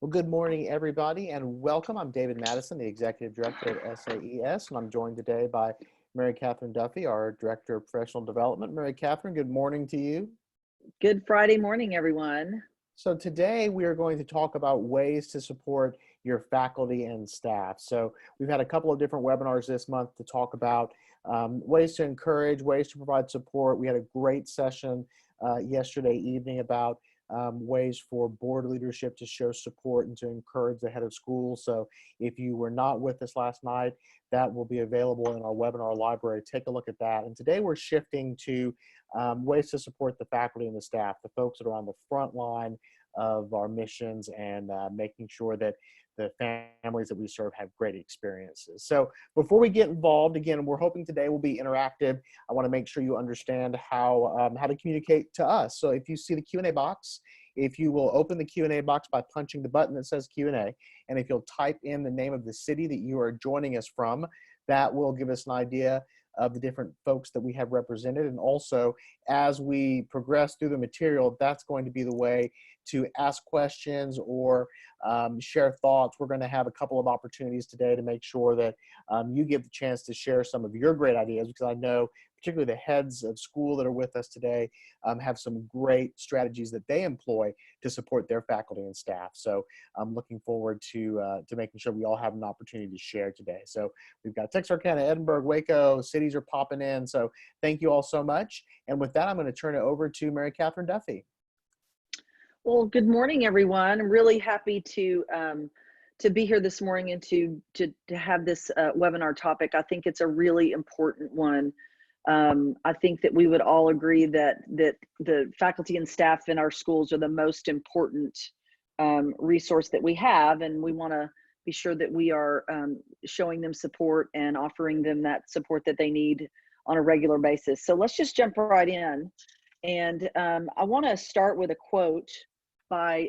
Well, good morning, everybody, and welcome. I'm David Madison, the Executive Director at SAES, and I'm joined today by Mary Catherine Duffy, our Director of Professional Development. Mary Catherine, good morning to you. Good Friday morning, everyone. So today we are going to talk about ways to support your faculty and staff. So we've had a couple of different webinars this month to talk about ways to encourage, ways to provide support. We had a great session yesterday evening about ways for board leadership to show support and to encourage the head of school. So if you were not with us last night, that will be available in our webinar library. Take a look at that. And today we're shifting to ways to support the faculty and the staff, the folks that are on the front line of our missions and making sure that the families that we serve have great experiences. So before we get involved, again, we're hoping today will be interactive. I want to make sure you understand how to communicate to us. So if you see the Q&A box, if you will open the Q&A box by punching the button that says Q&A, and if you'll type in the name of the city that you are joining us from, that will give us an idea of the different folks that we have represented. And also, as we progress through the material, that's going to be the way to ask questions or share thoughts. We're going to have a couple of opportunities today to make sure that you get the chance to share some of your great ideas, because I know particularly the heads of school that are with us today have some great strategies that they employ to support their faculty and staff. So I'm looking forward to making sure we all have an opportunity to share today. So we've got Texarkana, Edinburgh, Waco, cities are popping in. So thank you all so much. And with that, I'm going to turn it over to Mary Catherine Duffy. Well, good morning, everyone. I'm really happy to be here this morning and to have this webinar topic. I think it's a really important one. I think that we would all agree that the faculty and staff in our schools are the most important resource that we have, and we want to be sure that we are showing them support and offering them that support that they need on a regular basis. So let's just jump right in. And I want to start with a quote by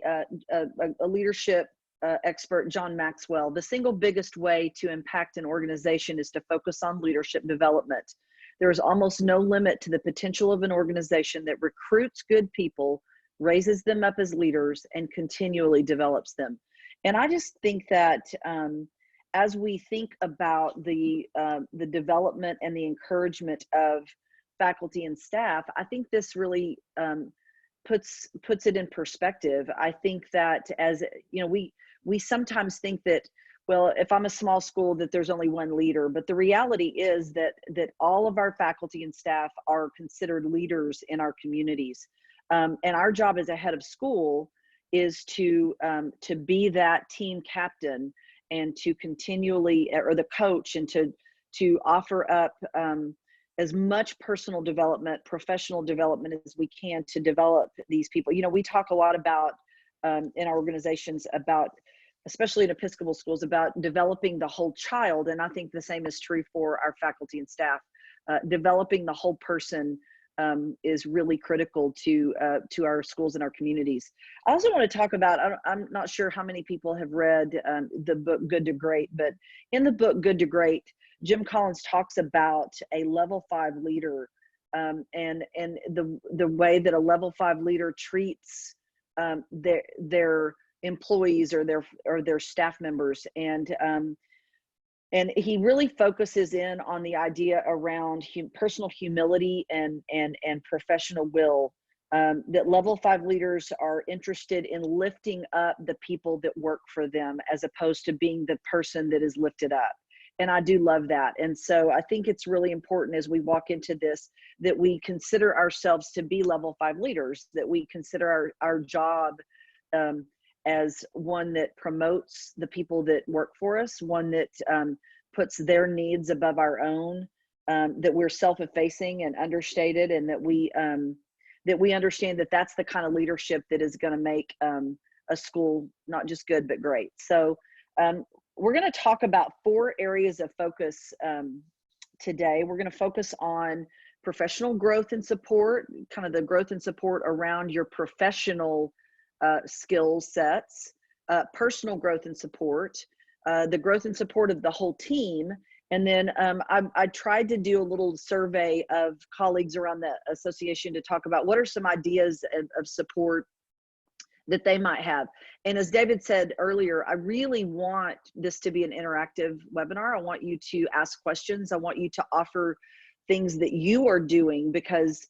a leadership expert, John Maxwell. The single biggest way to impact an organization is to focus on leadership development. There is almost no limit to the potential of an organization that recruits good people, raises them up as leaders, and continually develops them. And I just think that as we think about the development and the encouragement of faculty and staff, I think this really puts it in perspective. I think that, as you know, we sometimes think that, well, if I'm a small school, that there's only one leader, but the reality is that all of our faculty and staff are considered leaders in our communities, and our job as a head of school is to be that team captain and to continually, or the coach, and to offer up as much personal development, professional development as we can to develop these people. You know, we talk a lot about in our organizations about, especially in Episcopal schools, about developing the whole child. And I think the same is true for our faculty and staff. Developing the whole person is really critical to our schools and our communities. I also want to talk about, I'm not sure how many people have read the book Good to Great, but in the book Good to Great, Jim Collins talks about a level 5 leader and the way that a level 5 leader treats their employees or their staff members, and he really focuses in on the idea around personal humility and professional will. That level 5 leaders are interested in lifting up the people that work for them, as opposed to being the person that is lifted up. And I do love that. And so I think it's really important as we walk into this that we consider ourselves to be level 5 leaders, that we consider our job as one that promotes the people that work for us, one that puts their needs above our own, that we're self-effacing and understated, and that we understand that that's the kind of leadership that is going to make a school not just good, but great. So we're going to talk about 4 areas of focus today. We're going to focus on professional growth and support, kind of the growth and support around your professional skill sets, personal growth and support, the growth and support of the whole team. And then I tried to do a little survey of colleagues around the association to talk about what are some ideas of support that they might have. And as David said earlier, I really want this to be an interactive webinar. I want you to ask questions. I want you to offer things that you are doing, because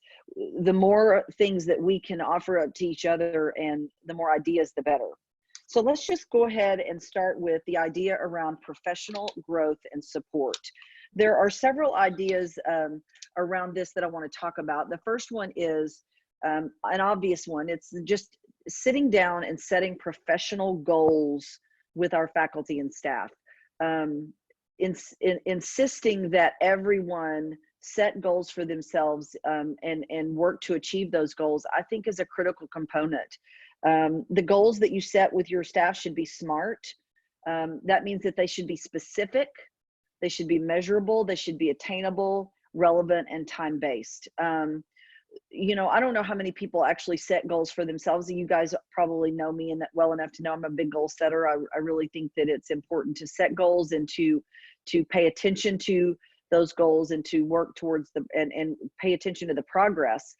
the more things that we can offer up to each other and the more ideas, the better. So let's just go ahead and start with the idea around professional growth and support. There are several ideas around this that I want to talk about. The first one is an obvious one. It's just sitting down and setting professional goals with our faculty and staff. Insisting that everyone set goals for themselves and work to achieve those goals, I think is a critical component. The goals that you set with your staff should be SMART. That means that they should be specific, they should be measurable, they should be attainable, relevant, and time-based. You know, I don't know how many people actually set goals for themselves. You guys probably know me and well enough to know I'm a big goal setter. I really think that it's important to set goals and to pay attention to those goals and to work towards them and pay attention to the progress.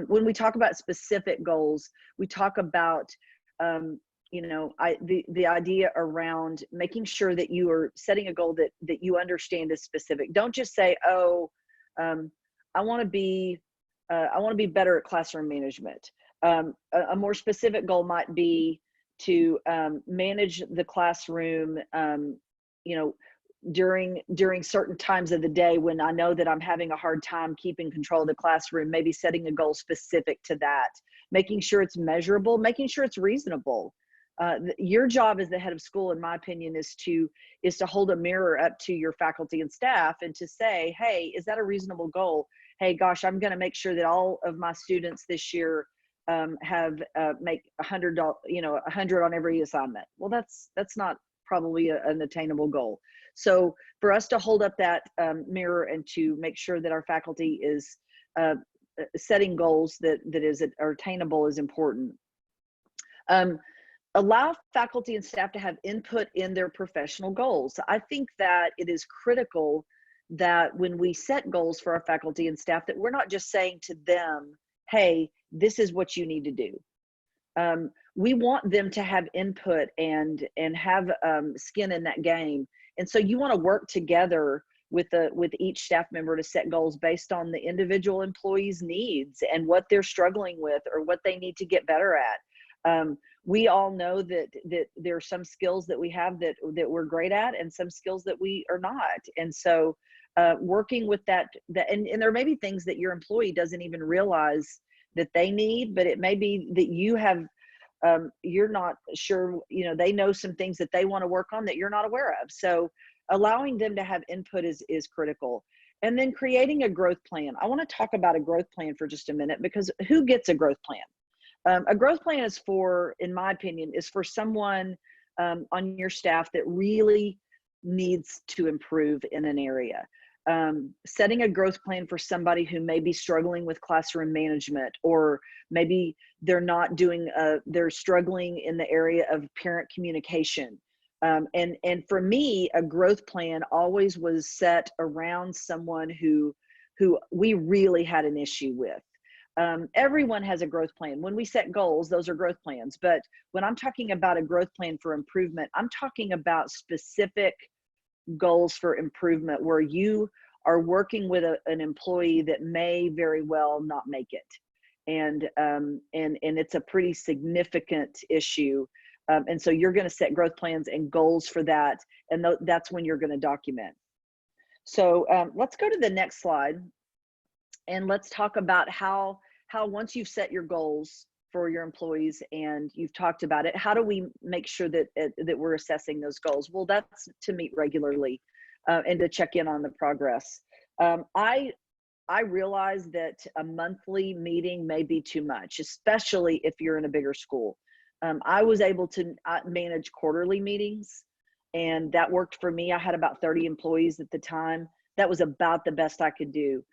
When we talk about specific goals, we talk about you know, the idea around making sure that you are setting a goal that you understand is specific. Don't just say, oh, I want to be better at classroom management. A more specific goal might be to manage the classroom, you know, during certain times of the day when I know that I'm having a hard time keeping control of the classroom, maybe setting a goal specific to that, making sure it's measurable, making sure it's reasonable. Your job as the head of school, in my opinion, is to hold a mirror up to your faculty and staff and to say, hey, is that a reasonable goal? Hey, gosh, I'm going to make sure that all of my students this year have make 100, you know, 100 on every assignment. Well, that's not probably an attainable goal. So for us to hold up that mirror and to make sure that our faculty is setting goals that are attainable is important. Allow faculty and staff to have input in their professional goals. I think that it is critical that when we set goals for our faculty and staff, that we're not just saying to them, hey, this is what you need to do. We want them to have input and have skin in that game. And so you want to work together with each staff member to set goals based on the individual employee's needs and what they're struggling with or what they need to get better at. We all know that there are some skills that we have that we're great at and some skills that we are not. And so working with that and there may be things that your employee doesn't even realize that they need, but it may be that you have, you're not sure, you know, they know some things that they want to work on that you're not aware of. So allowing them to have input is critical. And then creating a growth plan. I want to talk about a growth plan for just a minute, because who gets a growth plan? A growth plan is for, in my opinion, is for someone on your staff that really needs to improve in an area. Setting a growth plan for somebody who may be struggling with classroom management, or maybe they're not doing, they're struggling in the area of parent communication. And for me, a growth plan always was set around someone who we really had an issue with. Everyone has a growth plan. When we set goals, those are growth plans. But when I'm talking about a growth plan for improvement, I'm talking about specific goals for improvement where you are working with an employee that may very well not make it. And it's a pretty significant issue. And so you're going to set growth plans and goals for that. And that's when you're going to document. So let's go to the next slide. And let's talk about how once you've set your goals for your employees and you've talked about it, how do we make sure that we're assessing those goals? Well, that's to meet regularly and to check in on the progress. I realize that a monthly meeting may be too much, especially if you're in a bigger school. I was able to manage quarterly meetings, and that worked for me. I had about 30 employees at the time. That was about the best I could do.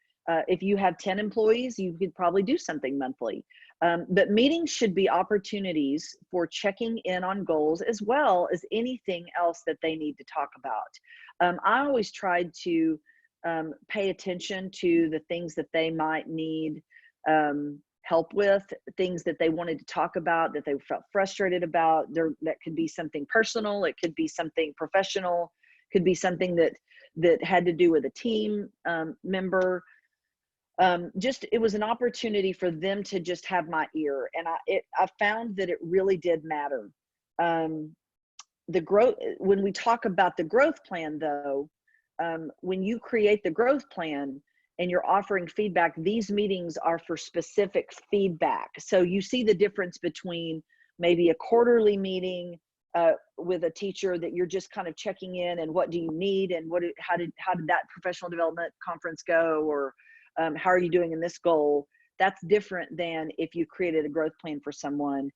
If you have 10 employees, you could probably do something monthly. But meetings should be opportunities for checking in on goals as well as anything else that they need to talk about. I always tried to pay attention to the things that they might need help with, things that they wanted to talk about, that they felt frustrated about. That could be something personal, it could be something professional, could be something that had to do with a team member. Just, it was an opportunity for them to just have my ear. And I found that it really did matter. The growth, when we talk about the growth plan though, when you create the growth plan and you're offering feedback, these meetings are for specific feedback. So you see the difference between maybe a quarterly meeting with a teacher that you're just kind of checking in and what do you need and how did that professional development conference go, or how are you doing in this goal? That's different than if you created a growth plan for someone.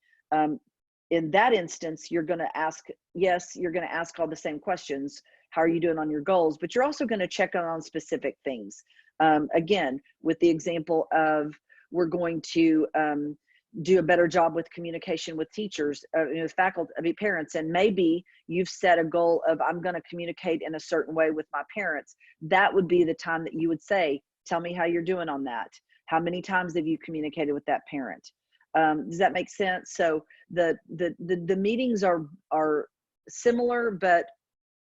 In that instance, you're going to ask, yes, you're going to ask all the same questions. How are you doing on your goals? But you're also going to check on specific things. Again, with the example of, we're going to do a better job with communication with teachers, faculty, parents, and maybe you've set a goal of, I'm going to communicate in a certain way with my parents. That would be the time that you would say, tell me how you're doing on that. How many times have you communicated with that parent? Does that make sense? So the meetings are similar, but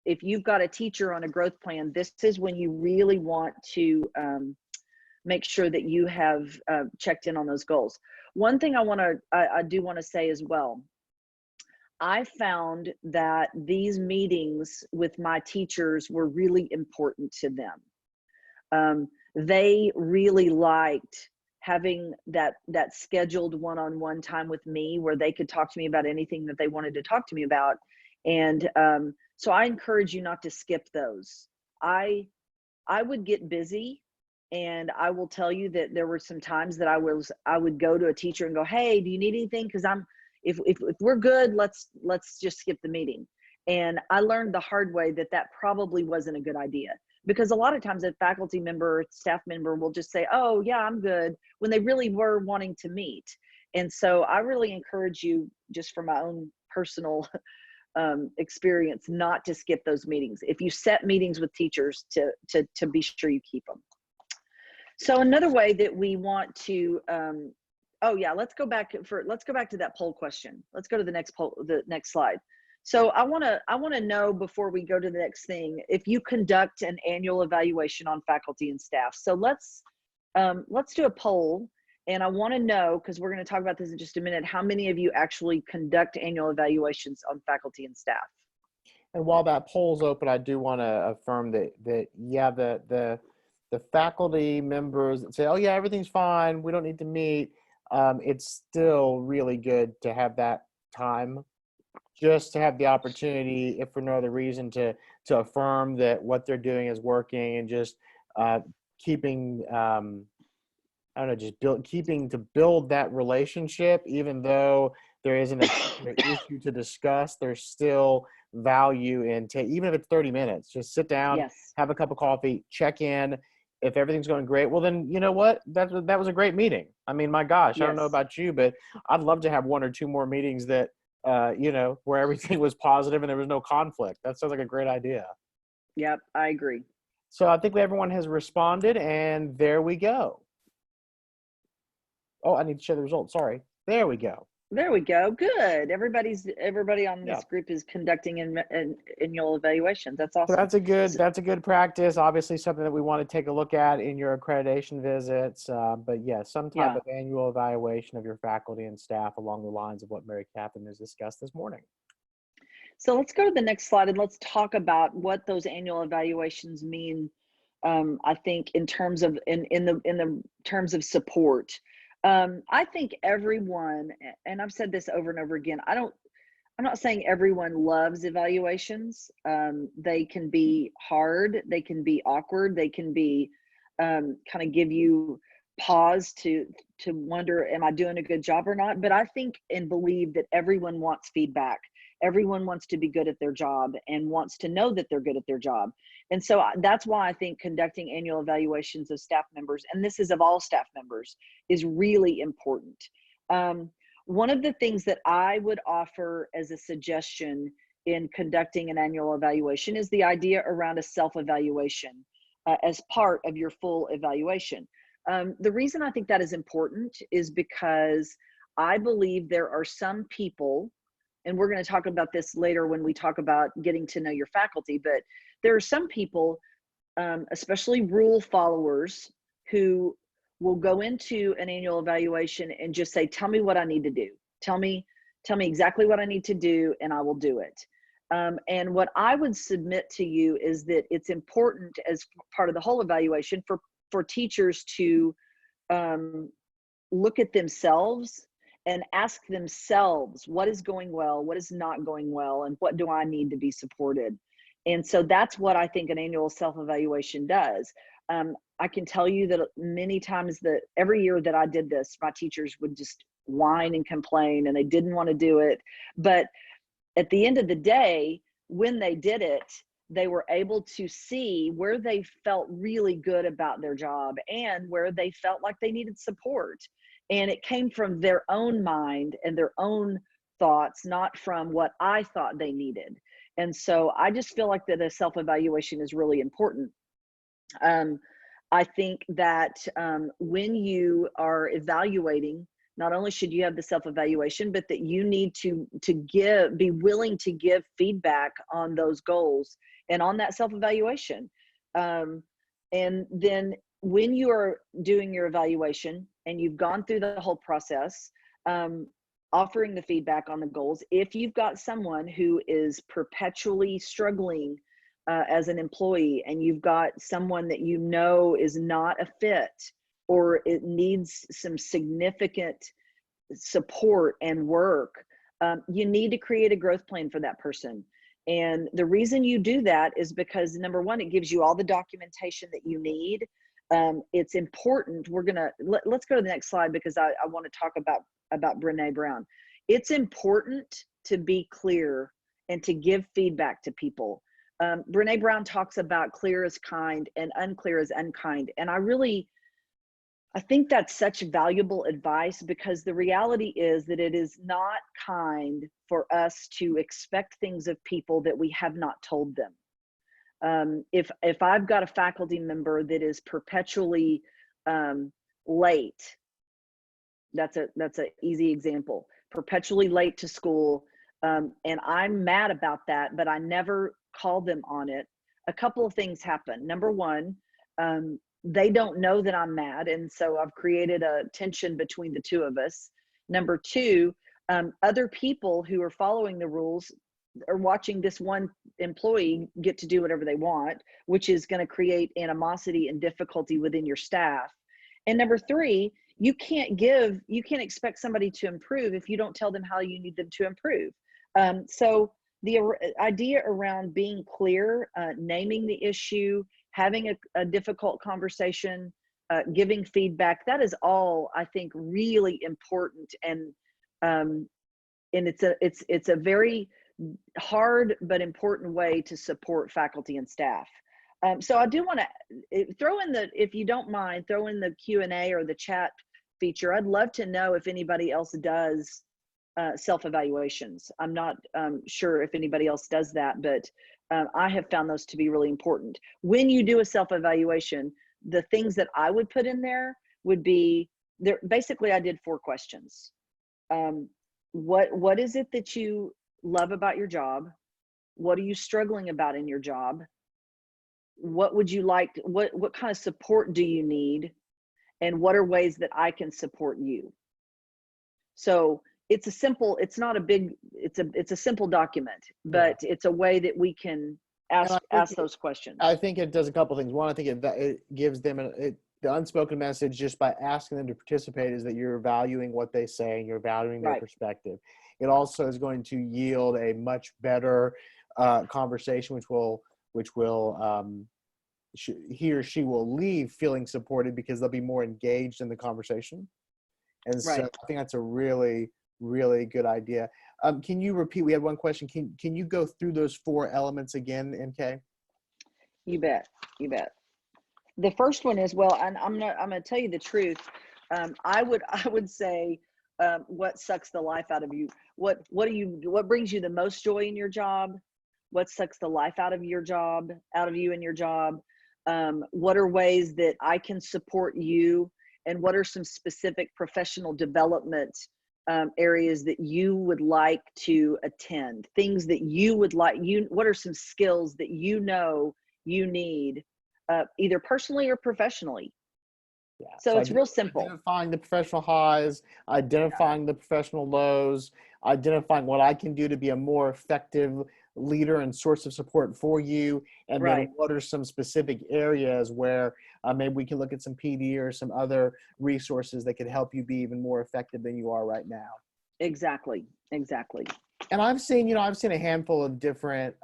if you've got a teacher on a growth plan, this is when you really want to make sure that you have checked in on those goals. One thing I do want to say as well, I found that these meetings with my teachers were really important to them. They really liked having that scheduled one-on-one time with me where they could talk to me about anything that they wanted to talk to me about. And so I encourage you not to skip those. I would get busy, and I will tell you that there were some times that I would go to a teacher and go, hey, do you need anything? Because if we're good, let's just skip the meeting. And I learned the hard way that probably wasn't a good idea, because a lot of times a faculty member, staff member will just say, oh yeah, I'm good, when they really were wanting to meet. And so I really encourage you, just from my own personal experience, not to skip those meetings. If you set meetings with teachers, to be sure you keep them. So another way that we want to, oh yeah, let's go back to that poll question. Let's go to the next slide. So I want to know, before we go to the next thing, if you conduct an annual evaluation on faculty and staff. So let's do a poll, and I want to know, because we're going to talk about this in just a minute, how many of you actually conduct annual evaluations on faculty and staff? And while that poll's open, I do want to affirm that yeah, the faculty members that say, oh yeah, everything's fine, we don't need to meet, it's still really good to have that time, just to have the opportunity, if for no other reason, to affirm that what they're doing is working, and just keeping I don't know, just keeping to build that relationship. Even though there isn't an issue to discuss, there's still value in even if it's 30 minutes, just sit down, Yes. have a cup of coffee, check in. If everything's going great, well then, you know what, that was a great meeting. I mean, my gosh, Yes. I don't know about you, but I'd love to have one or two more meetings that where everything was positive and there was no conflict. That sounds like a great idea. Yep, I agree. So I think everyone has responded, and there we go. Oh, I need to share the results. Sorry. There we go. There we go. Good. Everybody on this group is conducting an annual evaluations. That's awesome. So that's a good practice. Obviously, something that we want to take a look at in your accreditation visits. But yeah, some type of annual evaluation of your faculty and staff along the lines of what Mary Catherine has discussed this morning. So let's go to the next slide and let's talk about what those annual evaluations mean. I think in terms of in the terms of support. I think everyone, and I've said this over and over again, I'm not saying everyone loves evaluations. They can be hard, they can be awkward, they can be kind of give you pause to wonder, am I doing a good job or not? But I think and believe that everyone wants feedback. Everyone wants to be good at their job and wants to know that they're good at their job. And so that's why I think conducting annual evaluations of staff members, and this is of all staff members, is really important. One of the things that I would offer as a suggestion in conducting an annual evaluation is the idea around a self-evaluation as part of your full evaluation. The reason I think that is important is because I believe there are some people, and we're going to talk about this later when we talk about getting to know your faculty, but there are some people, especially rule followers, who will go into an annual evaluation and just say, tell me what I need to do. Tell me exactly what I need to do, and I will do it. And what I would submit to you is that it's important as part of the whole evaluation for teachers to look at themselves and ask themselves what is going well, what is not going well, and what do I need to be supported. And so that's what I think an annual self-evaluation does. I can tell you that many times, that every year that I did this, my teachers would just whine and complain, and they didn't want to do it. But at the end of the day, when they did it, they were able to see where they felt really good about their job and where they felt like they needed support. And it came from their own mind and their own thoughts, not from what I thought they needed. And so I just feel like that a self-evaluation is really important. I think that when you are evaluating, not only should you have the self-evaluation, but that you need to be willing to give feedback on those goals and on that self-evaluation. And then when you are doing your evaluation and you've gone through the whole process, offering the feedback on the goals, if you've got someone who is perpetually struggling as an employee, and you've got someone that you know is not a fit, or it needs some significant support and work, you need to create a growth plan for that person. And the reason you do that is because, number one, it gives you all the documentation that you need. It's important. Let's go to the next slide, because I want to talk about Brene Brown. It's important to be clear and to give feedback to people. Brene Brown talks about clear as kind and unclear as unkind. And I think that's such valuable advice, because the reality is that it is not kind for us to expect things of people that we have not told them. If I've got a faculty member that is perpetually late, that's an easy example, perpetually late to school, and I'm mad about that, but I never call them on it, a couple of things happen. Number one, they don't know that I'm mad, and so I've created a tension between the two of us. Number two, other people who are following the rules are watching this one employee get to do whatever they want, which is going to create animosity and difficulty within your staff. And number three, you can't expect somebody to improve if you don't tell them how you need them to improve. So the idea around being clear, naming the issue, having a difficult conversation, giving feedback, that is all, I think, really important. And it's a very hard but important way to support faculty and staff. So I do want to throw in if you don't mind, throw in the Q&A or the chat feature. I'd love to know if anybody else does self-evaluations. I'm not sure if anybody else does that, but I have found those to be really important. When you do a self-evaluation, the things that I would put in there would be, basically I did 4 questions. What is it that you love about your job? What are you struggling about in your job? What would you like, what kind of support do you need? And what are ways that I can support you? So it's not a big, it's a simple document, but it's a way that we can ask those questions. I think it does a couple things. One, I think it gives them the unspoken message just by asking them to participate is that you're valuing what they say and you're valuing their perspective. It also is going to yield a much better conversation, which will he or she will leave feeling supported because they'll be more engaged in the conversation. And so I think that's a really, really good idea. Can you repeat? We had one question. Can you go through those 4 elements again, MK? You bet. The first one is, well, and I'm going to tell you the truth. I would say, what sucks the life out of you? What brings you the most joy in your job? What sucks the life out of you in your job? What are ways that I can support you and what are some specific professional development areas that you would like to attend, things that you would like, what are some skills that you know you need, either personally or professionally? Yeah. So it's real simple. Identifying the professional highs, identifying the professional lows, identifying what I can do to be a more effective leader and source of support for you. And then Right. what are some specific areas where maybe we can look at some PD or some other resources that could help you be even more effective than you are right now. Exactly. Exactly. And I've seen a handful of different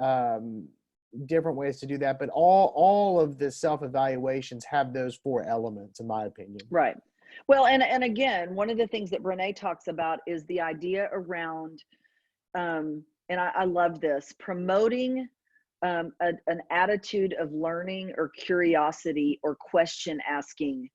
ways to do that, but all of the self-evaluations have those four elements, in my opinion. Right. Well, and again, one of the things that Brene talks about is the idea around, and I love this, promoting an attitude of learning or curiosity or question asking,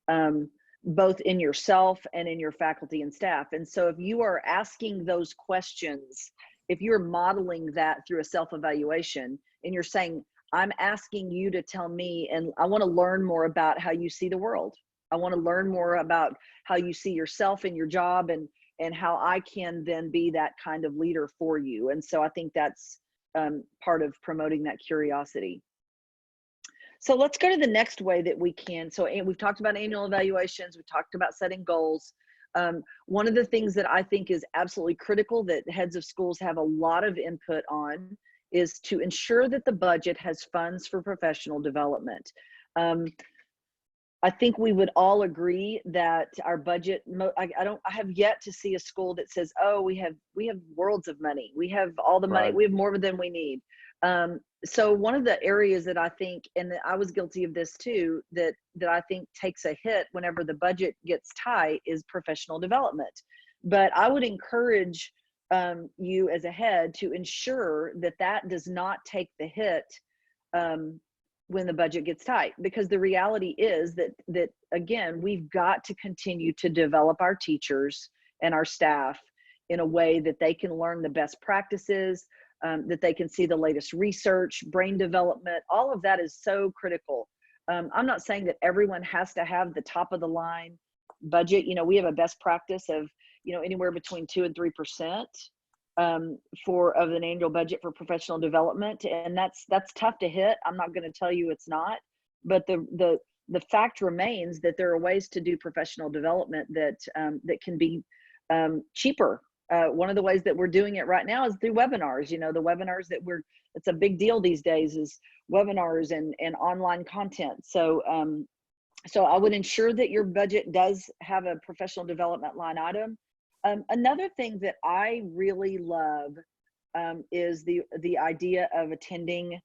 um, both in yourself and in your faculty and staff. And so if you are asking those questions, if you're modeling that through a self-evaluation and you're saying, I'm asking you to tell me, and I want to learn more about how you see the world. I want to learn more about how you see yourself and your job, and how I can then be that kind of leader for you. And so I think that's part of promoting that curiosity. So let's go to the next way that we can. So we've talked about annual evaluations. We've talked about setting goals. One of the things that I think is absolutely critical that heads of schools have a lot of input on is to ensure that the budget has funds for professional development. I think we would all agree that our budget, I have yet to see a school that says, oh, we have worlds of money. We have all the money. Right. We have more than we need. So one of the areas that I think, and I was guilty of this too, that I think takes a hit whenever the budget gets tight is professional development. But I would encourage you as a head to ensure that that does not take the hit when the budget gets tight, because the reality is that again, we've got to continue to develop our teachers and our staff in a way that they can learn the best practices, that they can see the latest research, brain development. All of that is so critical. I'm not saying that everyone has to have the top of the line budget. We have a best practice of anywhere between 2 and 3% of an annual budget for professional development, and that's tough to hit. I'm not going to tell you it's not, but the fact remains that there are ways to do professional development that can be cheaper. One of the ways that we're doing it right now is through webinars. The webinars it's a big deal these days, is webinars and online content. So I would ensure that your budget does have a professional development line item. Another thing that I really love is the idea of attending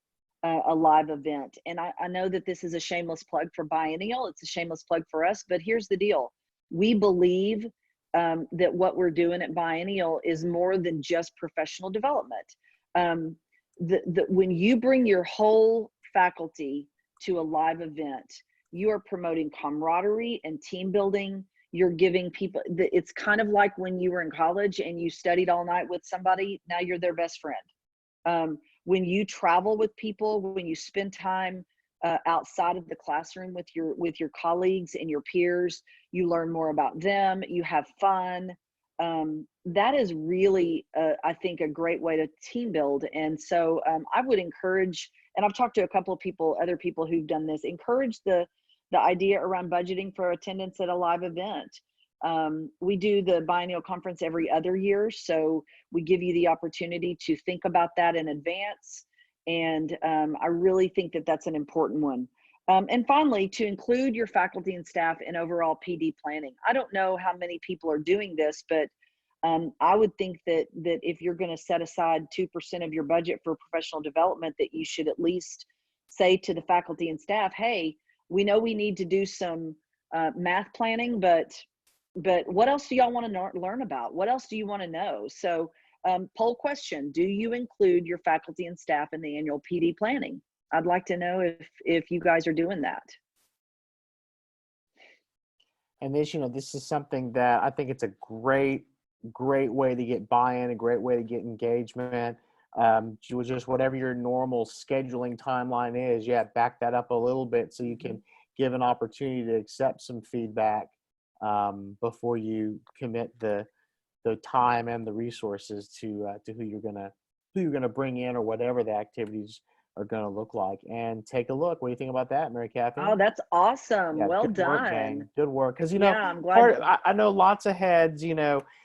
a live event. And I know that this is a shameless plug for Biennial. It's a shameless plug for us, but here's the deal. We believe that what we're doing at Biennial is more than just professional development. When you bring your whole faculty to a live event, you are promoting camaraderie and team building. You're giving people, it's kind of like when you were in college and you studied all night with somebody, now you're their best friend. When you travel with people, when you spend time outside of the classroom with your colleagues and your peers, you learn more about them, you have fun. That is really, I think, a great way to team build. And so I would encourage, and I've talked to a couple of other people who've done this, encourage the idea around budgeting for attendance at a live event. We do the Biennial Conference every other year, so we give you the opportunity to think about that in advance. And I really think that that's an important one. And finally, to include your faculty and staff in overall PD planning. I don't know how many people are doing this, but I would think that if you're going to set aside 2% of your budget for professional development, that you should at least say to the faculty and staff, hey, we know we need to do some math planning, but what else do y'all want to learn about? What else do you want to know? So poll question, do you include your faculty and staff in the annual PD planning? I'd like to know if you guys are doing that. And this is something that I think it's a great way to get buy-in, a great way to get engagement. Just whatever your normal scheduling timeline is, back that up a little bit so you can give an opportunity to accept some feedback before you commit the time and the resources to who you're gonna bring in, or whatever the activities are gonna look like. And take a look. What do you think about that, Mary Cathy? Oh, that's awesome. Yeah, Well good work, done. gang. Good work. Because, Yeah, I'm glad. part I know lots of heads,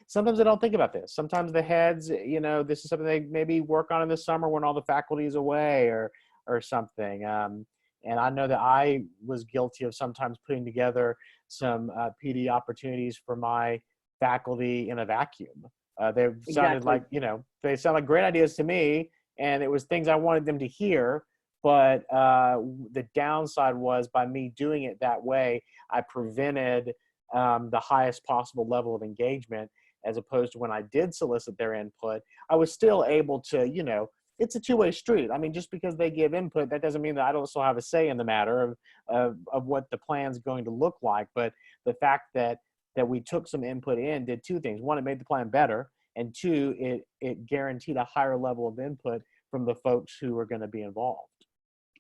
sometimes they don't think about this. Sometimes the heads, this is something they maybe work on in the summer when all the faculty is away, or something. And I know that I was guilty of sometimes putting together some PD opportunities for my faculty in a vacuum. They sounded Exactly. like, they sound like great ideas to me, and it was things I wanted them to hear. But the downside was, by me doing it that way, I prevented the highest possible level of engagement, as opposed to when I did solicit their input. I was still able to, it's a two-way street. I mean, just because they give input, that doesn't mean that I don't still have a say in the matter of what the plan's going to look like. But the fact that we took some input in did two things. One, it made the plan better. And two, it guaranteed a higher level of input from the folks who are going to be involved.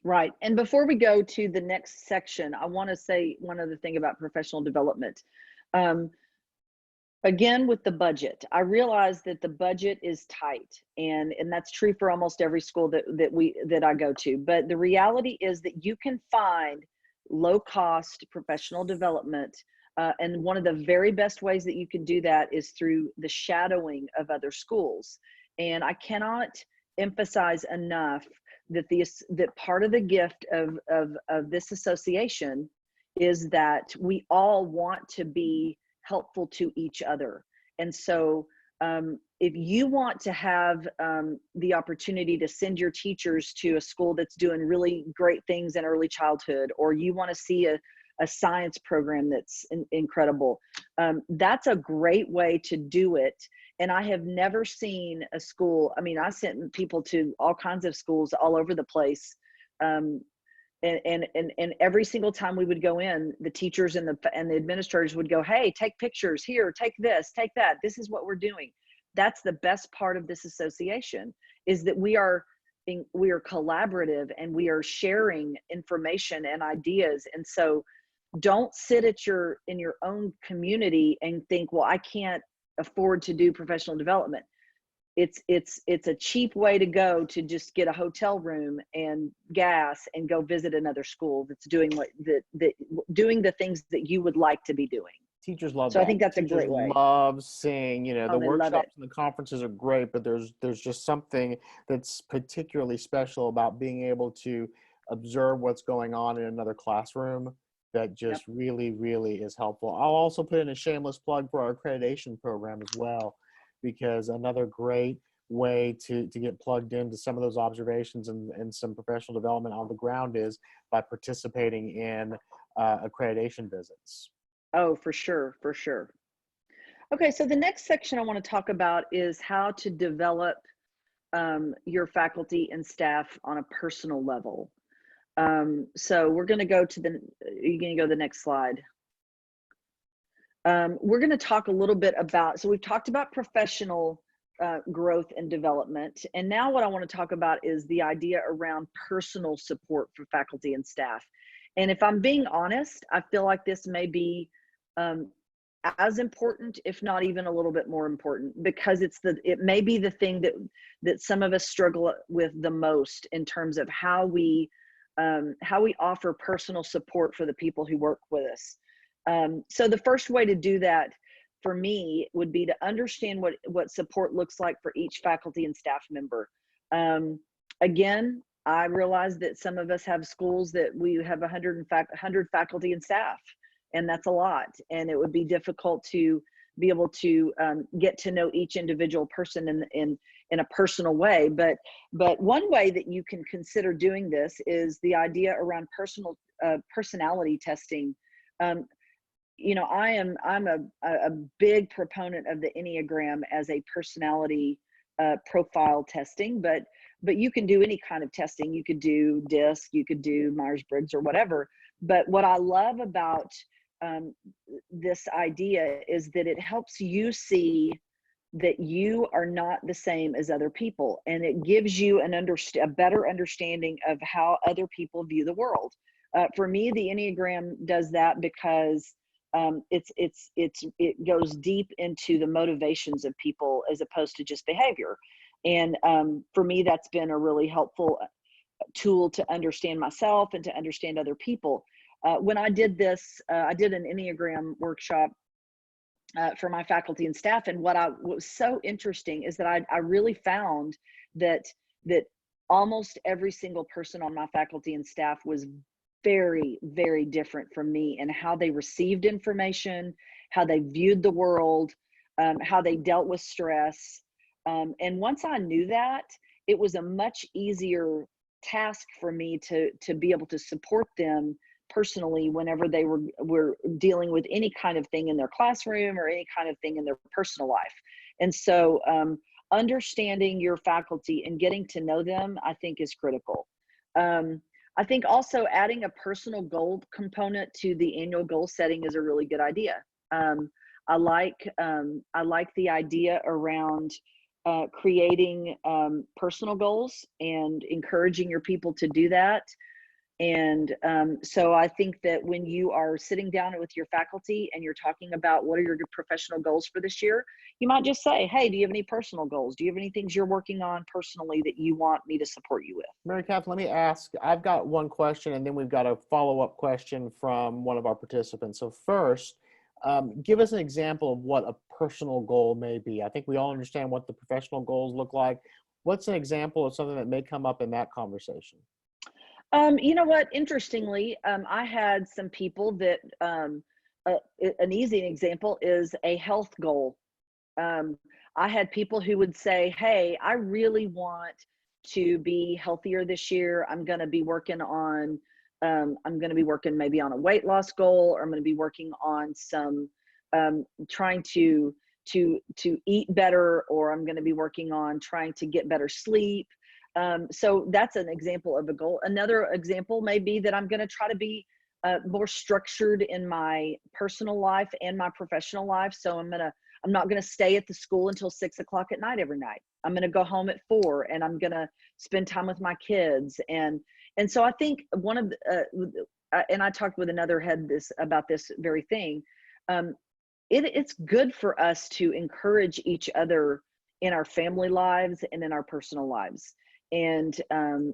Right. And before we go to the next section, I want to say one other thing about professional development. Um, Again, with the budget, I realize that the budget is tight, and that's true for almost every school that I go to. But the reality is that you can find low cost professional development, and one of the very best ways that you can do that is through the shadowing of other schools. And I cannot emphasize enough that part of the gift of this association is that we all want to be helpful to each other. And so if you want to have the opportunity to send your teachers to a school that's doing really great things in early childhood, or you want to see a science program that's incredible, that's a great way to do it. And I have never seen a school, I mean, I sent people to all kinds of schools all over the place. And every single time we would go in, the teachers and the administrators would go, "Hey, take pictures here, take this, take that. This is what we're doing." That's the best part of this association, is that we are collaborative, and we are sharing information and ideas. And so don't sit in your own community and think, "Well, I can't afford to do professional development." It's a cheap way to go to just get a hotel room and gas and go visit another school that's doing doing the things that you would like to be doing. Teachers love So I that. think that's a Teachers great way. love seeing, Oh, the they love it. workshops and the conferences are great, but there's just something that's particularly special about being able to observe what's going on in another classroom that Yep. just really, really is helpful. I'll also put in a shameless plug for our accreditation program as well, because another great way to get plugged into some of those observations and some professional development on the ground is by participating in accreditation visits. Oh, for sure, for sure. Okay, so the next section I want to talk about is how to develop your faculty and staff on a personal level. So we're going to go to you're going to go to the next slide. We're going to talk a little bit about, so we've talked about professional growth and development. And now what I want to talk about is the idea around personal support for faculty and staff. And if I'm being honest, I feel like this may be as important, if not even a little bit more important, because it may be the thing that some of us struggle with the most in terms of how we offer personal support for the people who work with us. So the first way to do that for me would be to understand what support looks like for each faculty and staff member. Again, I realize that some of us have schools that we have 100 faculty and staff, and that's a lot. And it would be difficult to be able to get to know each individual person in a personal way. But one way that you can consider doing this is the idea around personality testing. I'm a big proponent of the Enneagram as a personality profile testing, but you can do any kind of testing. You could do DISC, you could do Myers-Briggs or whatever. But what I love about this idea is that it helps you see that you are not the same as other people, and it gives you a better understanding of how other people view the world. For me, the Enneagram does that because it goes deep into the motivations of people as opposed to just behavior. And for me, that's been a really helpful tool to understand myself and to understand other people. When I did this, I did an Enneagram workshop for my faculty and staff. And what was so interesting is that I really found that almost every single person on my faculty and staff was very, very different from me in how they received information, how they viewed the world, how they dealt with stress. And once I knew that, it was a much easier task for me to be able to support them personally whenever they were dealing with any kind of thing in their classroom or any kind of thing in their personal life. And so understanding your faculty and getting to know them, I think, is critical. I think also adding a personal goal component to the annual goal setting is a really good idea. I like the idea around creating personal goals and encouraging your people to do that. And so I think that when you are sitting down with your faculty and you're talking about what are your professional goals for this year, you might just say, hey, do you have any personal goals? Do you have any things you're working on personally that you want me to support you with? Mary Kath, let me ask, I've got one question and then we've got a follow-up question from one of our participants. So first, give us an example of what a personal goal may be. I think we all understand what the professional goals look like. What's an example of something that may come up in that conversation? You know what? Interestingly, I had some people that an easy example is a health goal. I had people who would say, hey, I really want to be healthier this year. I'm going to be working maybe on a weight loss goal, or I'm going to be working on some trying to eat better, or I'm going to be working on trying to get better sleep. So that's an example of a goal. Another example may be that I'm going to try to be more structured in my personal life and my professional life. So I'm not going to stay at the school until 6 o'clock at night every night. I'm going to go home at 4 and I'm going to spend time with my kids. And so I think one of the, and I talked with another head about this very thing. It's good for us to encourage each other in our family lives and in our personal lives. And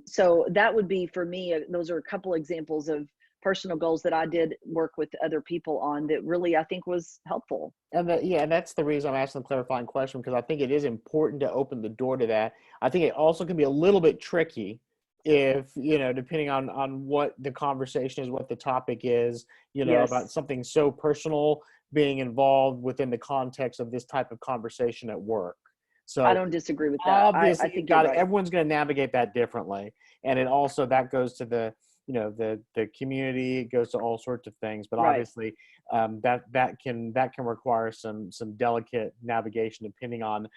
so that would be, for me, those are a couple examples of personal goals that I did work with other people on that really I think was helpful. And and that's the reason I'm asking the clarifying question, because I think it is important to open the door to that. I think it also can be a little bit tricky if, depending on what the conversation is, what the topic is, Yes. about something so personal being involved within the context of this type of conversation at work. So I don't disagree with that. obviously, I think you're right. everyone's going to navigate that differently, and it also that goes to the the community. It goes to all sorts of things, but Right. obviously that can require some delicate navigation depending on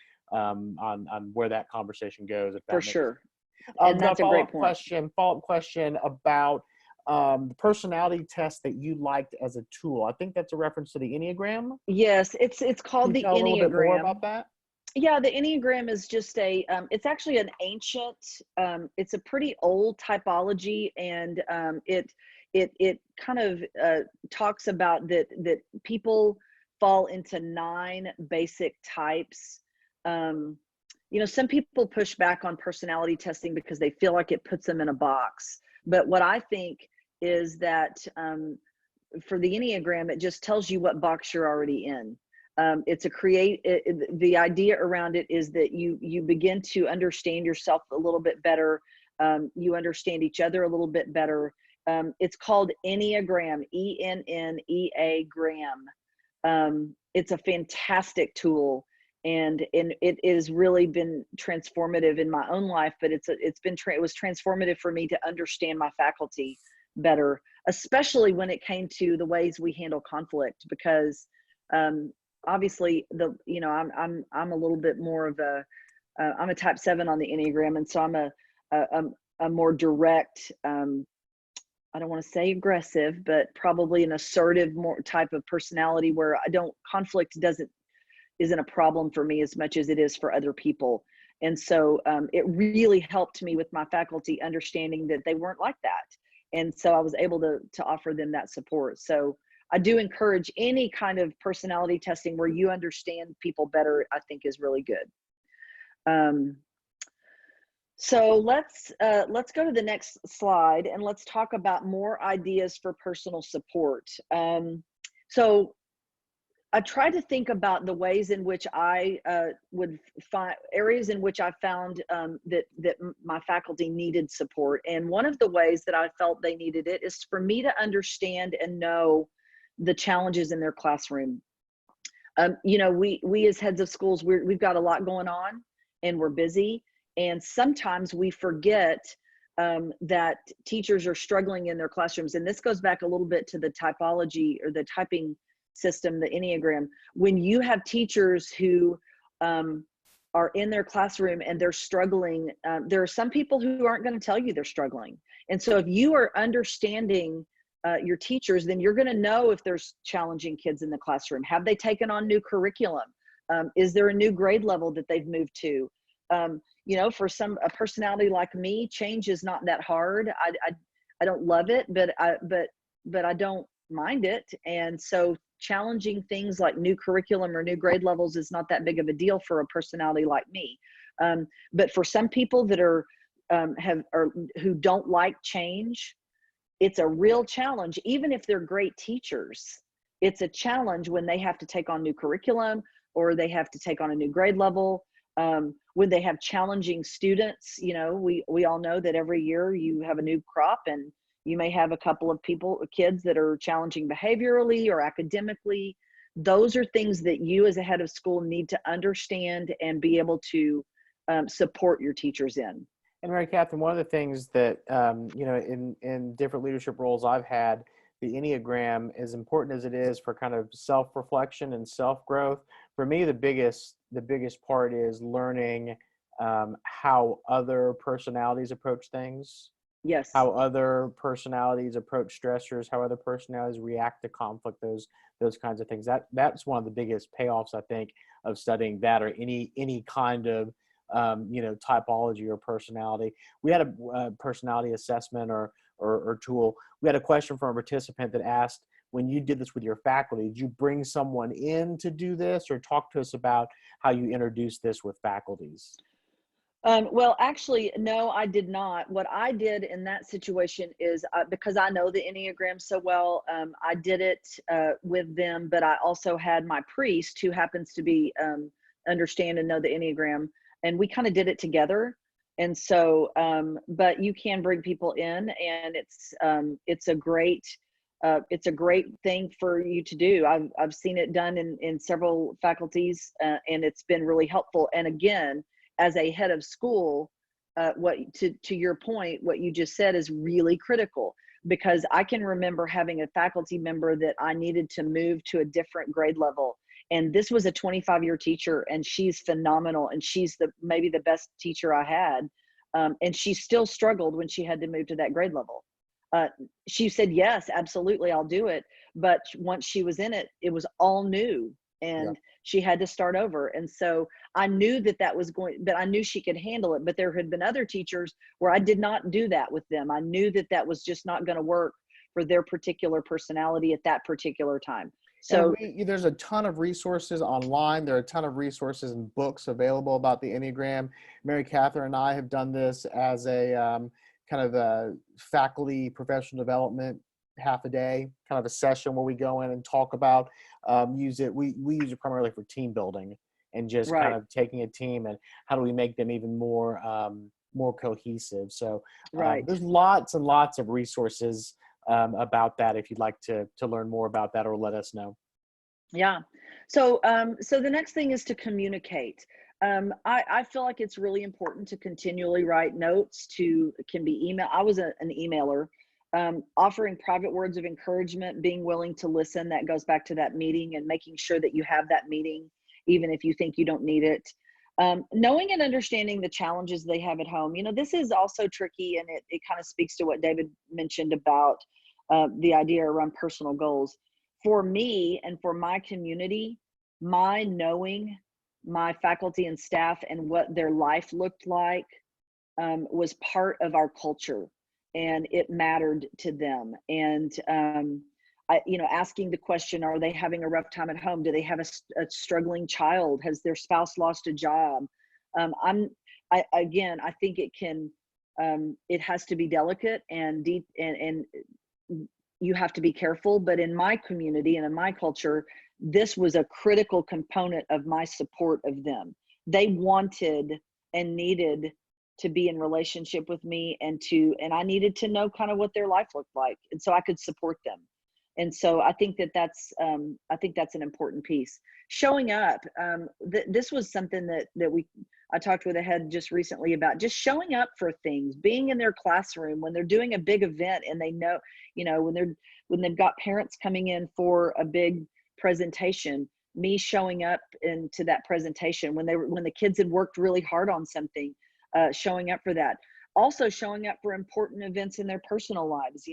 where that conversation goes. If that For makes sure. sense. And that's a great point. Follow up question about the personality test that you liked as a tool. I think that's a reference to the Enneagram. Yes, it's Can called you the tell a little bit more Enneagram. about that? Yeah, the Enneagram is just it's actually an ancient, it's a pretty old typology, and it kind of talks about that people fall into 9 basic types. Some people push back on personality testing because they feel like it puts them in a box. But what I think is that for the Enneagram, it just tells you what box you're already in. The idea around it is that you begin to understand yourself a little bit better. You understand each other a little bit better. It's called Enneagram, ENNEA gram. It's a fantastic tool, and it has really been transformative in my own life. But it was transformative for me to understand my faculty better, especially when it came to the ways we handle conflict, because obviously I'm a little bit more of I'm a type 7 on the Enneagram, and so I'm a more direct, I don't want to say aggressive, but probably an assertive more type of personality, where conflict isn't a problem for me as much as it is for other people. And so it really helped me with my faculty understanding that they weren't like that. And so I was able to offer them that support. So I do encourage any kind of personality testing where you understand people better, I think is really good. So let's go to the next slide and let's talk about more ideas for personal support. So I try to think about the ways in which I would find areas in which I found that my faculty needed support. And one of the ways that I felt they needed it is for me to understand and know the challenges in their classroom. You know, we as heads of schools, we've got a lot going on and we're busy. And sometimes we forget that teachers are struggling in their classrooms. And this goes back a little bit to the typology or the typing system, the Enneagram. When you have teachers who are in their classroom and they're struggling, there are some people who aren't going to tell you they're struggling. And so if you are understanding your teachers, then you're going to know if there's challenging kids in the classroom. Have they taken on new curriculum? Is there a new grade level that they've moved to? You know, for a personality like me, change is not that hard. I don't love it, but I don't mind it. And so challenging things like new curriculum or new grade levels is not that big of a deal for a personality like me. But for some people that are who don't like change, it's a real challenge. Even if they're great teachers, it's a challenge when they have to take on new curriculum or they have to take on a new grade level. When they have challenging students, you know, we all know that every year you have a new crop and you may have a couple of kids that are challenging behaviorally or academically. Those are things that you as a head of school need to understand and be able to support your teachers in. And Mary Catherine, one of the things that, you know, in different leadership roles I've had, the Enneagram, as important as it is for kind of self-reflection and self-growth, for me, the biggest part is learning how other personalities approach things. Yes. How other personalities approach stressors, how other personalities react to conflict, those kinds of things. That's one of the biggest payoffs, I think, of studying that or any kind of you know, typology or personality. We had a personality assessment or tool. We had a question from a participant that asked, when you did this with your faculty, did you bring someone in to do this, or talk to us about how you introduced this with faculties? Well, actually, no, I did not. What I did in that situation is because I know the Enneagram so well, I did it with them, but I also had my priest who happens to be understand and know the Enneagram, and we kind of did it together. And so, but you can bring people in, and it's a great thing for you to do. I've seen it done in several faculties, and it's been really helpful. And again, as a head of school, what to your point, what you just said is really critical, because I can remember having a faculty member that I needed to move to a different grade level. And this was a 25-year teacher, and she's phenomenal. And she's maybe the best teacher I had. And she still struggled when she had to move to that grade level. She said, yes, absolutely, I'll do it. But once she was in it, it was all new. And she had to start over. And so I knew that was but I knew she could handle it. But there had been other teachers where I did not do that with them. I knew that was just not going to work for their particular personality at that particular time. So there's a ton of resources online. There are a ton of resources and books available about the Enneagram. Mary Catherine and I have done this as a kind of a faculty professional development half a day, kind of a session where we go in and talk about, use it. We use it primarily for team building and just kind of taking a team and how do we make them even more cohesive. So there's lots and lots of resources about that if you'd like to learn more about that, or let us know. Yeah. So so the next thing is to communicate. I feel like it's really important to continually write notes. Can be email. I was an emailer. Offering private words of encouragement, being willing to listen. That goes back to that meeting and making sure that you have that meeting, even if you think you don't need it. Knowing and understanding the challenges they have at home. You know, this is also tricky, and it kind of speaks to what David mentioned about the idea around personal goals. For me and for my community, my knowing my faculty and staff and what their life looked like was part of our culture. and it mattered to them. And asking the question, are they having a rough time at home? Do they have a struggling child? Has their spouse lost a job? I think it has to be delicate and deep, and you have to be careful. But in my community and in my culture, this was a critical component of my support of them. They wanted and needed to be in relationship with me, and I needed to know kind of what their life looked like, and so I could support them. And so I think that's an important piece. Showing up. This was something that I talked with a head just recently about, just showing up for things, being in their classroom when they're doing a big event, and they know, when they've got parents coming in for a big presentation, me showing up into that presentation when the kids had worked really hard on something, showing up for that. Also showing up for important events in their personal lives.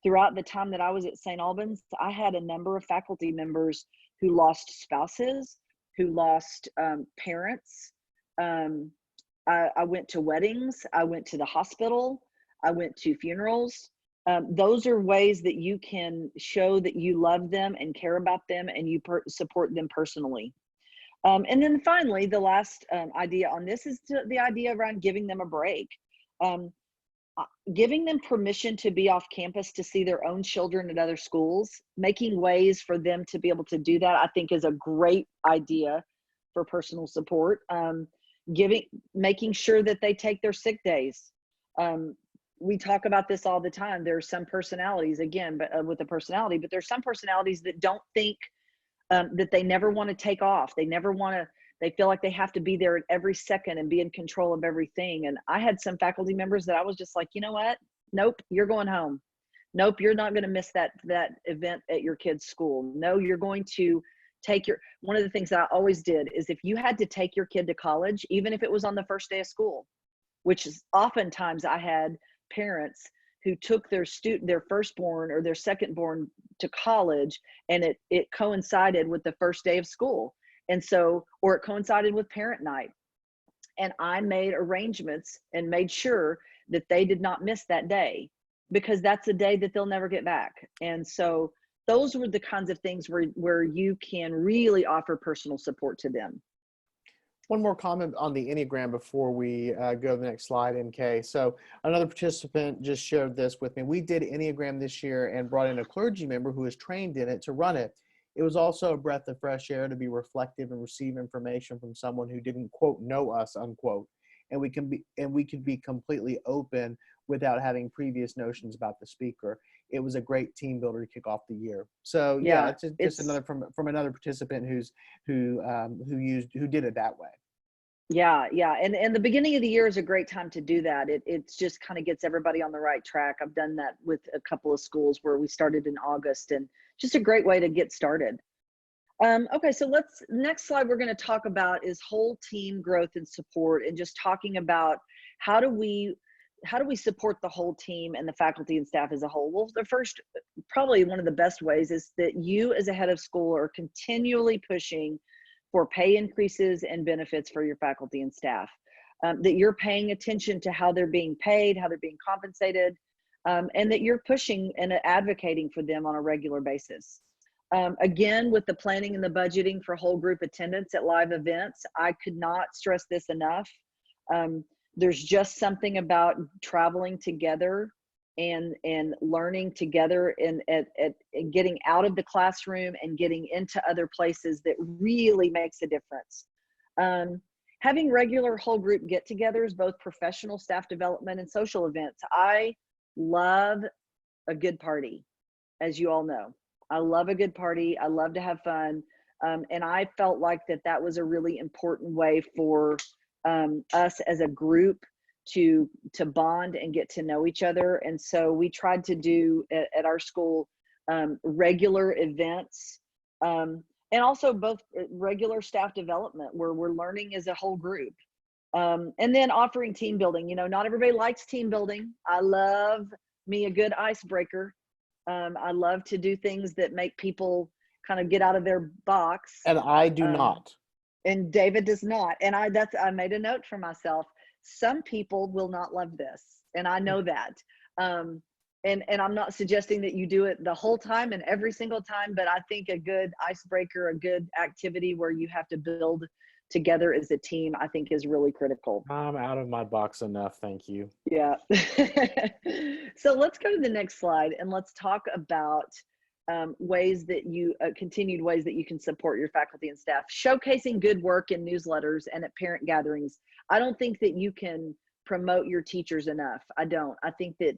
Throughout the time that I was at St. Albans, I had a number of faculty members who lost spouses, who lost parents. I went to weddings, I went to the hospital, I went to funerals. Those are ways that you can show that you love them and care about them, and you support them personally. And then finally, the last idea on this is the idea around giving them a break. Giving them permission to be off campus to see their own children at other schools, making ways for them to be able to do that, I think is a great idea for personal support. Making sure that they take their sick days. We talk about this all the time. There are some personalities, again, but with the personality, but there's some personalities that don't think that they never want to take off. They feel like they have to be there at every second and be in control of everything. And I had some faculty members that I was just like, you know what? Nope, you're going home. Nope, you're not going to miss that event at your kid's school. No, you're going to one of the things that I always did is, if you had to take your kid to college, even if it was on the first day of school, which is oftentimes I had parents who took their firstborn or their secondborn to college, and it coincided with the first day of school. And so, or it coincided with parent night. And I made arrangements and made sure that they did not miss that day, because that's a day that they'll never get back. And so those were the kinds of things where you can really offer personal support to them. One more comment on the Enneagram before we go to the next slide, NK. So another participant just shared this with me. We did Enneagram this year and brought in a clergy member who is trained in it to run it. It was also a breath of fresh air to be reflective and receive information from someone who didn't, quote, know us, unquote. And we could be completely open without having previous notions about the speaker. It was a great team builder to kick off the year. So yeah, it's just another from another participant who did it that way. Yeah. And the beginning of the year is a great time to do that. It's just kind of gets everybody on the right track. I've done that with a couple of schools where we started in August, and just a great way to get started. Okay, so next slide we're going to talk about is whole team growth and support, and just talking about how do we support the whole team and the faculty and staff as a whole. Well, the first, probably one of the best ways, is that you as a head of school are continually pushing for pay increases and benefits for your faculty and staff, that you're paying attention to how they're being paid, how they're being compensated, and that you're pushing and advocating for them on a regular basis. Again, with the planning and the budgeting for whole group attendance at live events, I could not stress this enough. There's just something about traveling together and learning together and getting out of the classroom and getting into other places that really makes a difference. Having regular whole group get-togethers, both professional staff development and social events. I love a good party, as you all know. I love a good party. I love to have fun. And I felt like that was a really important way for us as a group to bond and get to know each other. And so we tried to do at our school regular events, and also both regular staff development where we're learning as a whole group. And then offering team building. Not everybody likes team building. I love me a good icebreaker. I love to do things that make people kind of get out of their box. And I do not. And David does not. And I made a note for myself. Some people will not love this, and I know that. And I'm not suggesting that you do it the whole time and every single time, but I think a good icebreaker, a good activity where you have to build together as a team, I think is really critical. I'm out of my box enough. Thank you. Yeah. So let's go to the next slide and let's talk about ways that you, continued ways that you can support your faculty and staff. Showcasing good work in newsletters and at parent gatherings. I don't think that you can promote your teachers enough. I don't. I think that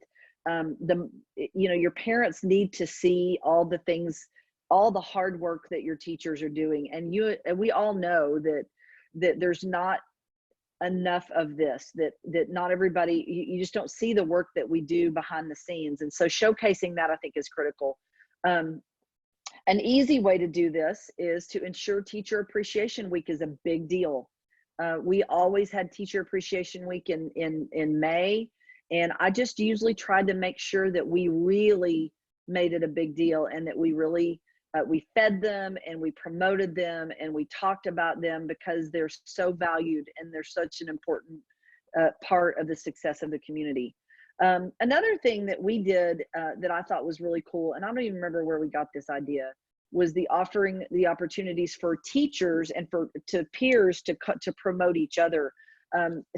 your parents need to see all the things, all the hard work that your teachers are doing. And we all know that there's not enough of this, that not everybody, you just don't see the work that we do behind the scenes. And so showcasing that, I think, is critical. An easy way to do this is to ensure Teacher Appreciation Week is a big deal. We always had Teacher Appreciation Week in May, and I just usually tried to make sure that we really made it a big deal, and that we really we fed them and we promoted them and we talked about them, because they're so valued and they're such an important part of the success of the community. Another thing that we did that I thought was really cool, and I don't even remember where we got this idea, was the offering the opportunities for teachers and to peers to promote each other.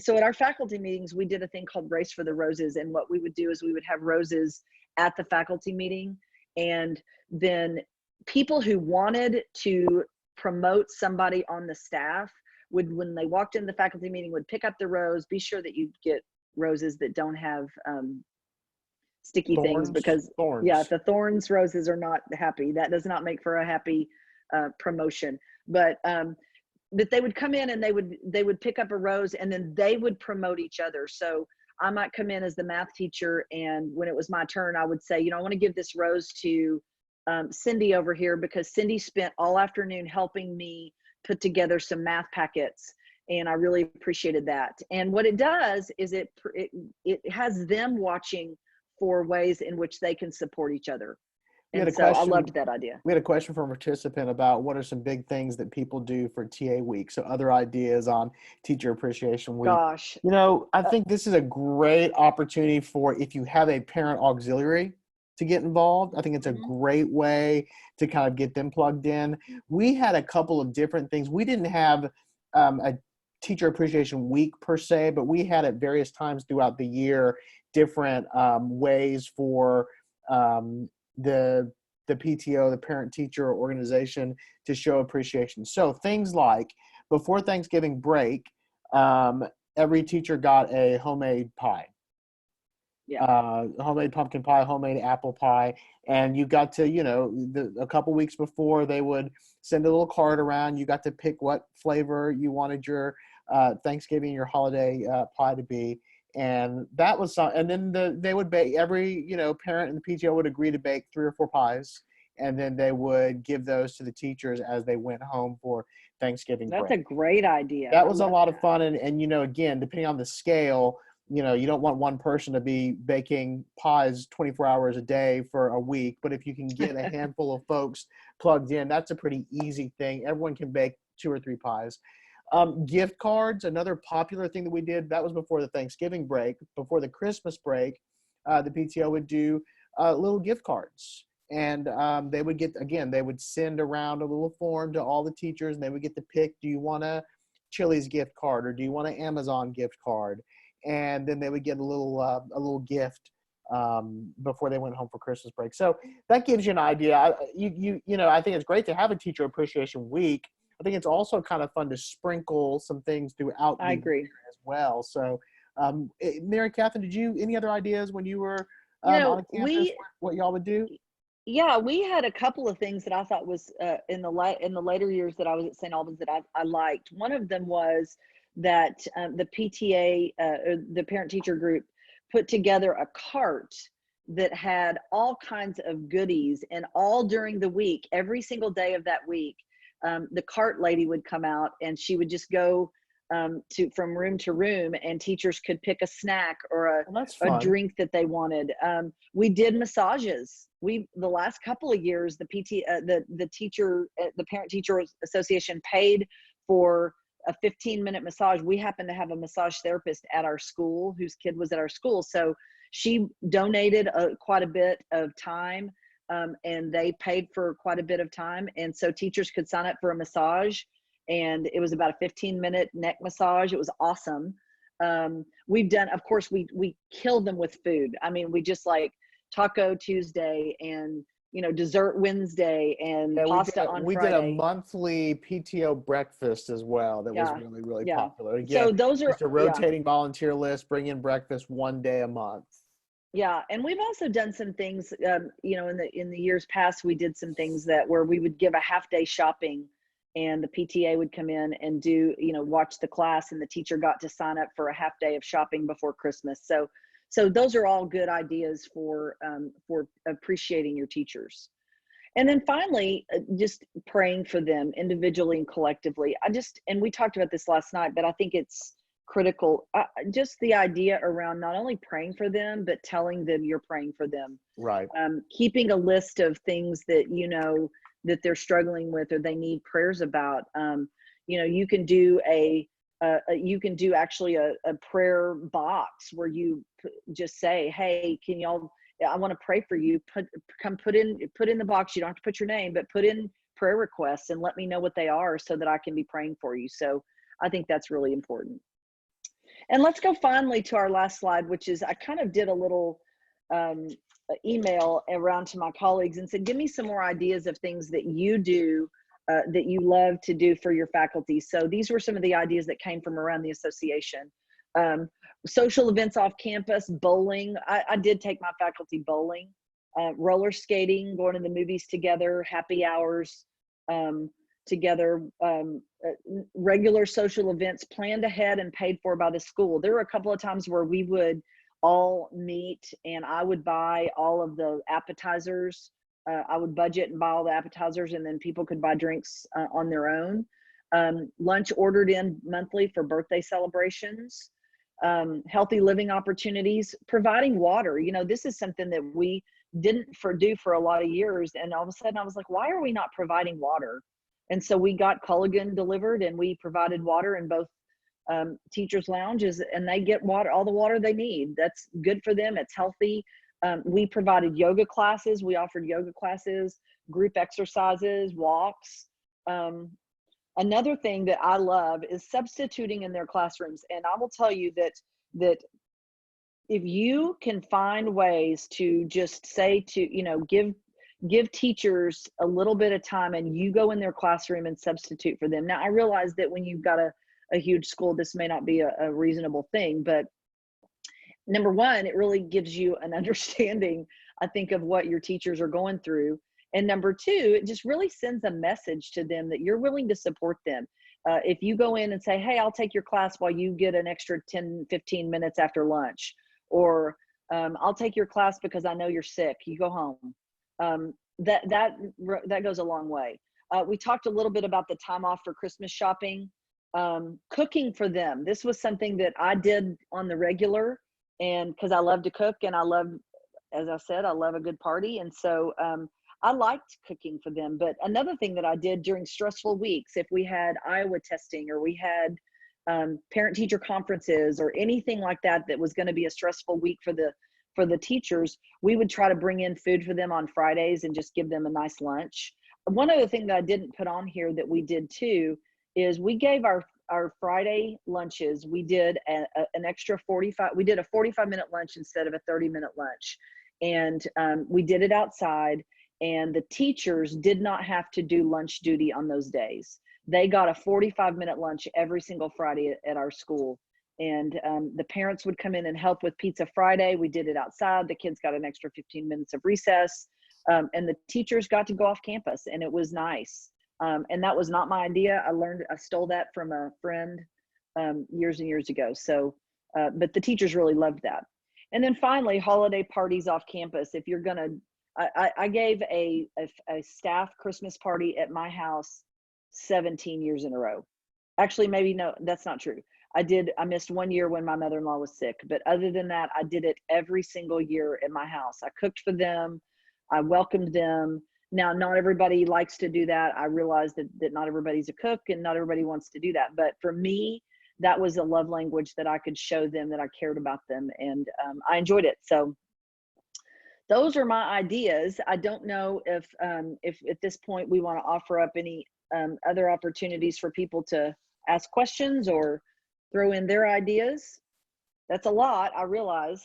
So at our faculty meetings, we did a thing called Race for the Roses. And what we would do is we would have roses at the faculty meeting, and then people who wanted to promote somebody on the staff would, when they walked in the faculty meeting, would pick up the rose. Be sure that you get roses that don't have sticky things, because yeah, the thorns roses are not happy. That does not make for a happy promotion. But that they would come in and they would pick up a rose, and then they would promote each other. So I might come in as the math teacher, and when it was my turn, I would say, I want to give this rose to Cindy over here, because Cindy spent all afternoon helping me put together some math packets, and I really appreciated that. And what it does is it has them watching for ways in which they can support each other. And so I loved that idea. We had a question from a participant about what are some big things that people do for TA week. So other ideas on Teacher Appreciation Week. Gosh. I think this is a great opportunity for, if you have a parent auxiliary, to get involved. I think it's a great way to kind of get them plugged in. We had a couple of different things. We didn't have a Teacher Appreciation Week per se, but we had at various times throughout the year different ways for the PTO, the parent teacher organization, to show appreciation. So things like before Thanksgiving break, every teacher got a homemade pie. Yeah. Homemade pumpkin pie, homemade apple pie. And you got to, a couple weeks before, they would send a little card around. You got to pick what flavor you wanted your Thanksgiving, your holiday pie to be. And that was and then they would bake, every, parent in the PTO would agree to bake 3 or 4 pies. And then they would give those to the teachers as they went home for Thanksgiving break. That's a great idea. That was a lot of fun. And again, depending on the scale, you don't want one person to be baking pies 24 hours a day for a week. But if you can get a handful of folks plugged in, that's a pretty easy thing. Everyone can bake 2 or 3 pies. Gift cards, another popular thing that we did, that was before the Thanksgiving break. Before the Christmas break, the PTO would do little gift cards. And they would send around a little form to all the teachers, and they would get to pick, do you want a Chili's gift card, or do you want an Amazon gift card? And then they would get a little gift before they went home for Christmas break. So that gives you an idea. I think it's great to have a Teacher Appreciation Week. I think it's also kind of fun to sprinkle some things throughout the year as well. So, Mary Catherine, did you any other ideas when you were on campus? What y'all would do? Yeah, we had a couple of things that I thought was in the later years that I was at St. Albans that I liked. One of them was that the PTA, the parent teacher group, put together a cart that had all kinds of goodies, and all during the week, every single day of that week, the cart lady would come out, and she would just go from room to room, and teachers could pick a snack or a drink that they wanted. We did massages. The last couple of years, the parent teacher association paid for a 15-minute massage. We happen to have a massage therapist at our school whose kid was at our school. So she donated quite a bit of time, and they paid for quite a bit of time. And so teachers could sign up for a massage, and it was about a 15-minute neck massage. It was awesome. We've done, of course, we killed them with food. I mean, we just like Taco Tuesday and, you know, dessert Wednesday and pasta on we Friday. did a monthly PTO breakfast as well. That was really, really popular. Again, so those are just a rotating volunteer list, bring in breakfast one day a month. Yeah, and we've also done some things, you know, in the years past, we did some things that where we would give a half day shopping, and the PTA would come in and do, you know, watch the class, and the teacher got to sign up for a half day of shopping before Christmas. So those are all good ideas for appreciating your teachers. And then finally, just praying for them individually and collectively. And we talked about this last night, but I think it's critical. Just the idea around not only praying for them, but telling them you're praying for them. Right. Keeping a list of things that, you know, that they're struggling with or they need prayers about. You know, you can do actually a prayer box where you just say, hey, can y'all, I want to pray for you. Put in the box. You don't have to put your name, but put in prayer requests and let me know what they are so that I can be praying for you. So I think that's really important. And let's go finally to our last slide, which is I kind of did a little email around to my colleagues and said, give me some more ideas of things that you do that you love to do for your faculty. So these were some of the ideas that came from around the association. Social events off campus, bowling. I did take my faculty bowling, roller skating, going to the movies together, happy hours together, regular social events planned ahead and paid for by the school. There were a couple of times where we would all meet and I would buy all of the appetizers. I would budget and buy all the appetizers, and then people could buy drinks on their own. Lunch ordered in monthly for birthday celebrations. Healthy living opportunities, providing water. You know, this is something that we didn't do for a lot of years. And all of a sudden I was like, why are we not providing water? And so we got Culligan delivered and we provided water in both teachers' lounges, and they get water, all the water they need. That's good for them. It's healthy. We provided yoga classes. We offered yoga classes, group exercises, walks. Another thing that I love is substituting in their classrooms. And I will tell you that if you can find ways to just say to, you know, give teachers a little bit of time and you go in their classroom and substitute for them. Now, I realize that when you've got a huge school, this may not be a reasonable thing, but number one, it really gives you an understanding, I think, of what your teachers are going through. And number two, it just really sends a message to them that you're willing to support them. If you go in and say, hey, I'll take your class while you get an extra 10, 15 minutes after lunch, or I'll take your class because I know you're sick, you go home. That goes a long way. We talked a little bit about the time off for Christmas shopping, cooking for them. This was something that I did on the regular, and because I love to cook and I love, as I said, I love a good party. And so I liked cooking for them. But another thing that I did during stressful weeks, if we had Iowa testing or we had parent teacher conferences or anything like that that was going to be a stressful week for the teachers, we would try to bring in food for them on Fridays and just give them a nice lunch. One other thing that I didn't put on here that we did too is we gave our Friday lunches, we did an extra 45, we did a 45-minute lunch instead of a 30-minute lunch. And we did it outside, and the teachers did not have to do lunch duty on those days. They got a 45-minute lunch every single Friday at our school. And the parents would come in and help with Pizza Friday. We did it outside. The kids got an extra 15 minutes of recess, and the teachers got to go off campus, and it was nice. And that was not my idea. I stole that from a friend years and years ago. So, but the teachers really loved that. And then finally, holiday parties off campus. If you're gonna, I gave a staff Christmas party at my house 17 years in a row. Actually, maybe no, that's not true. I missed 1 year when my mother-in-law was sick, but other than that, I did it every single year at my house. I cooked for them. I welcomed them. Now, not everybody likes to do that. I realize that not everybody's a cook and not everybody wants to do that. But for me, that was a love language that I could show them that I cared about them, and I enjoyed it. So those are my ideas. I don't know if at this point we want to offer up any other opportunities for people to ask questions or throw in their ideas. That's a lot, I realize.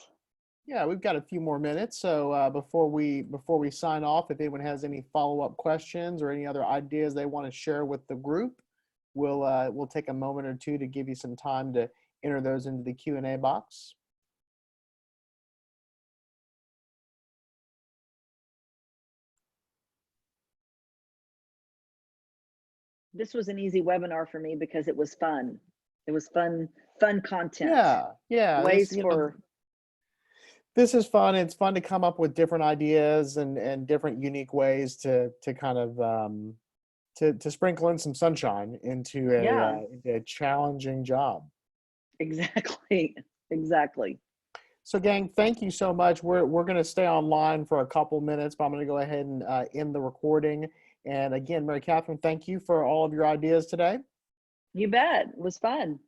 Yeah, we've got a few more minutes. So before we sign off, if anyone has any follow-up questions or any other ideas they want to share with the group, we'll take a moment or two to give you some time to enter those into the Q&A box. This was an easy webinar for me because it was fun. It was fun content. Yeah. Ways for This is fun. It's fun to come up with different ideas and different unique ways to kind of to sprinkle in some sunshine into into a challenging job. Exactly. Exactly. So gang, thank you so much. We're going to stay online for a couple minutes, but I'm going to go ahead and end the recording. And again, Mary Catherine, thank you for all of your ideas today. You bet. It was fun.